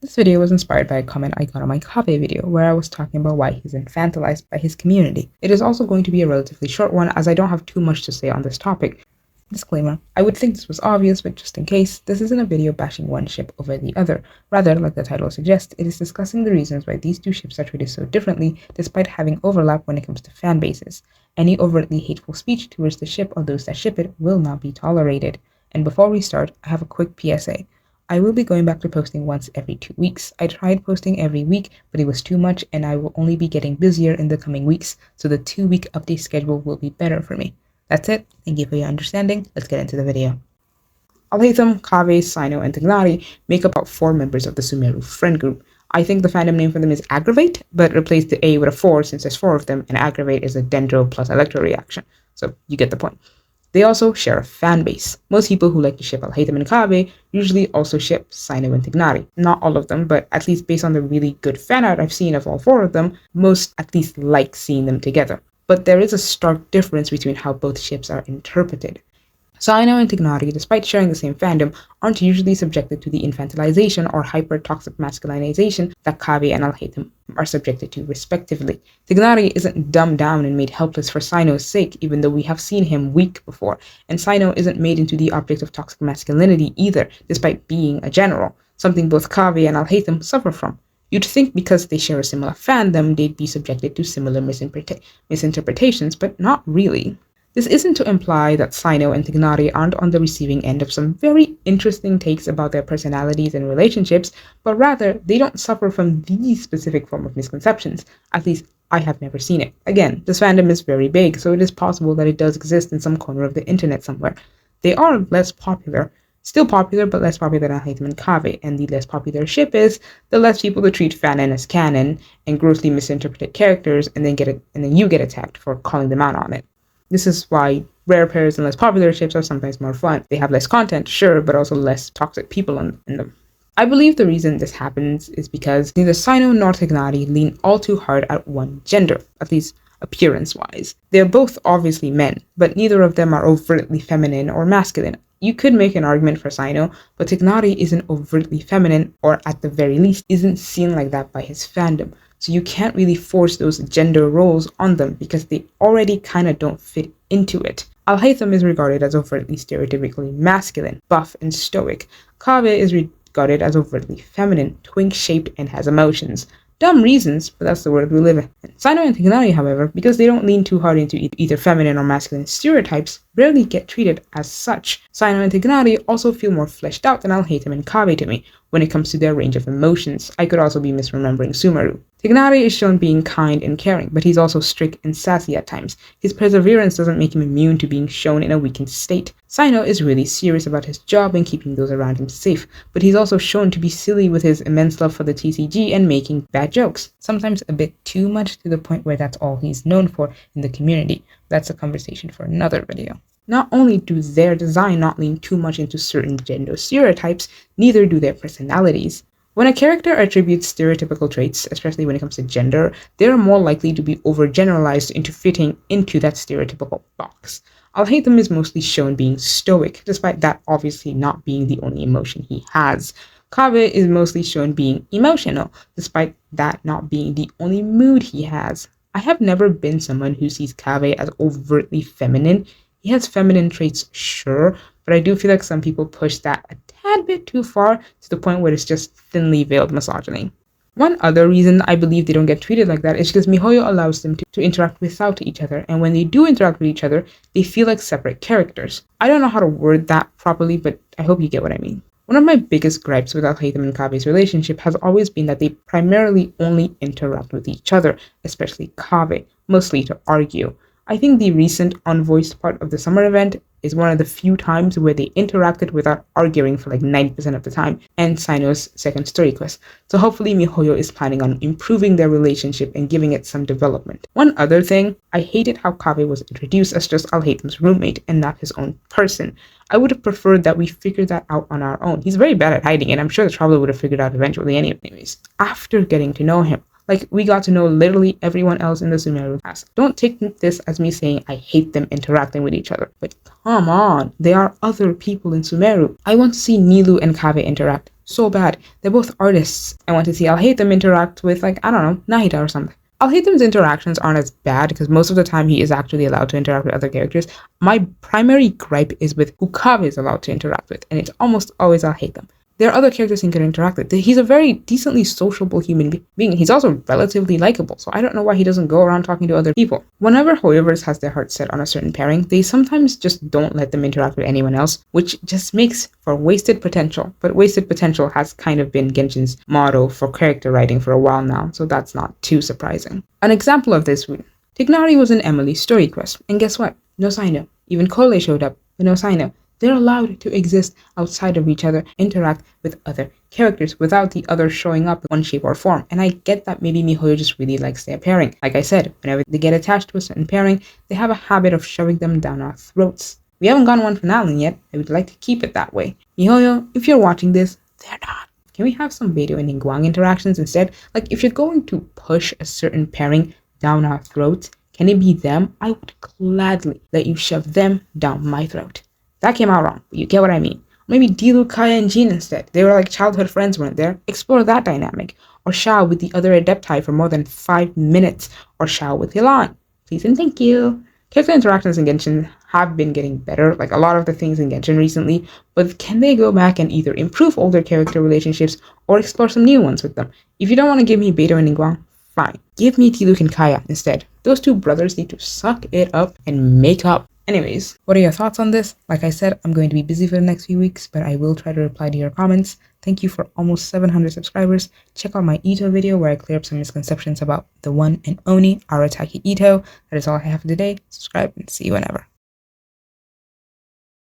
This video was inspired by a comment I got on my Kaveh video where I was talking about why he's infantilized by his community. It is also going to be a relatively short one as I don't have too much to say on this topic. Disclaimer, I would think this was obvious, but just in case, this isn't a video bashing one ship over the other. Rather, like the title suggests, it is discussing the reasons why these two ships are treated so differently despite having overlap when it comes to fan bases. Any overtly hateful speech towards the ship or those that ship it will not be tolerated. And before we start, I have a quick PSA. I will be going back to posting once every 2 weeks. I tried posting every week, but it was too much and I will only be getting busier in the coming weeks, so the 2-week update schedule will be better for me. That's it. Thank you for your understanding. Let's get into the video. Al-Haitham, Kaveh, Cyno and Tighnari make up about 4 members of the Sumeru Friend Group. I think the fandom name for them is Aggravate, but replace the A with a 4 since there's 4 of them, and Aggravate is a dendro plus electro reaction. So you get the point. They also share a fan base. Most people who like to ship Al-Haitham and Kaveh usually also ship Cyno and Tighnari. Not all of them, but at least based on the really good fan art I've seen of all 4 of them, most at least like seeing them together. But there is a stark difference between how both ships are interpreted. Cyno and Tighnari, despite sharing the same fandom, aren't usually subjected to the infantilization or hyper-toxic masculinization that Kaveh and Al-Haitham are subjected to, respectively. Tighnari isn't dumbed down and made helpless for Cyno's sake, even though we have seen him weak before, and Cyno isn't made into the object of toxic masculinity either, despite being a general, something both Kaveh and Al-Haitham suffer from. You'd think because they share a similar fandom, they'd be subjected to similar misinterpretations, but not really. This isn't to imply that Cyno and Tighnari aren't on the receiving end of some very interesting takes about their personalities and relationships, but rather they don't suffer from these specific form of misconceptions. At least I have never seen it. Again, this fandom is very big, so it is possible that it does exist in some corner of the internet somewhere. They are less popular. Still popular, but less popular than Al-Haitham and Kaveh, and the less popular ship is, the less people to treat fanon as canon and grossly misinterpreted characters, and then you get attacked for calling them out on it. This is why rare pairs and less popular ships are sometimes more fun. They have less content, sure, but also less toxic people in them. I believe the reason this happens is because neither Cyno nor Tighnari lean all too hard at one gender, at least appearance-wise. They are both obviously men, but neither of them are overtly feminine or masculine. You could make an argument for Cyno, but Tighnari isn't overtly feminine, or at the very least, isn't seen like that by his fandom. So you can't really force those gender roles on them because they already kinda don't fit into it. Al-Haitham is regarded as overtly stereotypically masculine, buff and stoic. Kaveh is regarded as overtly feminine, twink-shaped and has emotions. Dumb reasons, but that's the world we live in. Cyno and Tighnari, however, because they don't lean too hard into either feminine or masculine stereotypes, rarely get treated as such. Cyno and Tighnari also feel more fleshed out than Al-Haitham and Kaveh to me when it comes to their range of emotions. I could also be misremembering Sumeru. Tighnari is shown being kind and caring, but he's also strict and sassy at times. His perseverance doesn't make him immune to being shown in a weakened state. Cyno is really serious about his job and keeping those around him safe, but he's also shown to be silly with his immense love for the TCG and making bad jokes. Sometimes a bit too much to the point where that's all he's known for in the community. That's a conversation for another video. Not only do their design not lean too much into certain gender stereotypes, neither do their personalities. When a character attributes stereotypical traits, especially when it comes to gender, they are more likely to be overgeneralized into fitting into that stereotypical box. Al-Haitham is mostly shown being stoic, despite that obviously not being the only emotion he has. Kaveh is mostly shown being emotional, despite that not being the only mood he has. I have never been someone who sees Kaveh as overtly feminine. He has feminine traits, sure, but I do feel like some people push that a tad bit too far to the point where it's just thinly veiled misogyny. One other reason I believe they don't get treated like that is because MiHoYo allows them to interact without each other, and when they do interact with each other, they feel like separate characters. I don't know how to word that properly, but I hope you get what I mean. One of my biggest gripes with Al-Haitham and Kaveh's relationship has always been that they primarily only interact with each other, especially Kaveh, mostly to argue. I think the recent unvoiced part of the summer event is one of the few times where they interacted without arguing for like 90% of the time, and Cyno's second story quest. So hopefully MiHoYo is planning on improving their relationship and giving it some development. One other thing, I hated how Kaveh was introduced as just Al-Haitham's roommate and not his own person. I would have preferred that we figured that out on our own. He's very bad at hiding it. I'm sure the Traveler would have figured out eventually anyways. After getting to know him, like we got to know literally everyone else in the Sumeru cast. Don't take this as me saying I hate them interacting with each other, but come on, there are other people in Sumeru. I want to see Nilou and Kaveh interact so bad. They're both artists. I want to see Al-Haitham interact with, like, I don't know, Nahida or something. Al-Haytham's interactions aren't as bad because most of the time he is actually allowed to interact with other characters. My primary gripe is with who Kaveh is allowed to interact with, and it's almost always Al-Haytham. There are other characters he can interact with. He's a very decently sociable human being. He's also relatively likable, so I don't know why he doesn't go around talking to other people. Whenever whoever has their heart set on a certain pairing, they sometimes just don't let them interact with anyone else, which just makes for wasted potential. But wasted potential has kind of been Genshin's motto for character writing for a while now, so that's not too surprising. An example of this would Tighnari was in Emily's story quest, and guess what? No Cyno. Even Kole showed up, but no Cyno. They're allowed to exist outside of each other, interact with other characters without the others showing up in one shape or form. And I get that maybe MiHoYo just really likes their pairing. Like I said, whenever they get attached to a certain pairing, they have a habit of shoving them down our throats. We haven't gotten one for Nalan yet. I would like to keep it that way. MiHoYo, if you're watching this, they're not. Can we have some Beidou and Ningguang interactions instead? Like, if you're going to push a certain pairing down our throats, can it be them? I would gladly let you shove them down my throat. That came out wrong, but you get what I mean. Maybe Dilu, Kaya, and Jean instead. They were like childhood friends, weren't there? Explore that dynamic. Or Shao with the other Adepti for more than 5 minutes. Or Shao with Hilan. Please and thank you. Character interactions in Genshin have been getting better, like a lot of the things in Genshin recently, but can they go back and either improve older character relationships or explore some new ones with them? If you don't want to give me Beidou and Ningguang, fine. Give me Diluc and Kaya instead. Those two brothers need to suck it up and make up. Anyways, what are your thoughts on this? Like I said, I'm going to be busy for the next few weeks, but I will try to reply to your comments. Thank you for almost 700 subscribers. Check out my Ito video where I clear up some misconceptions about the one and only Arataki Ito. That is all I have for today. Subscribe and see you whenever.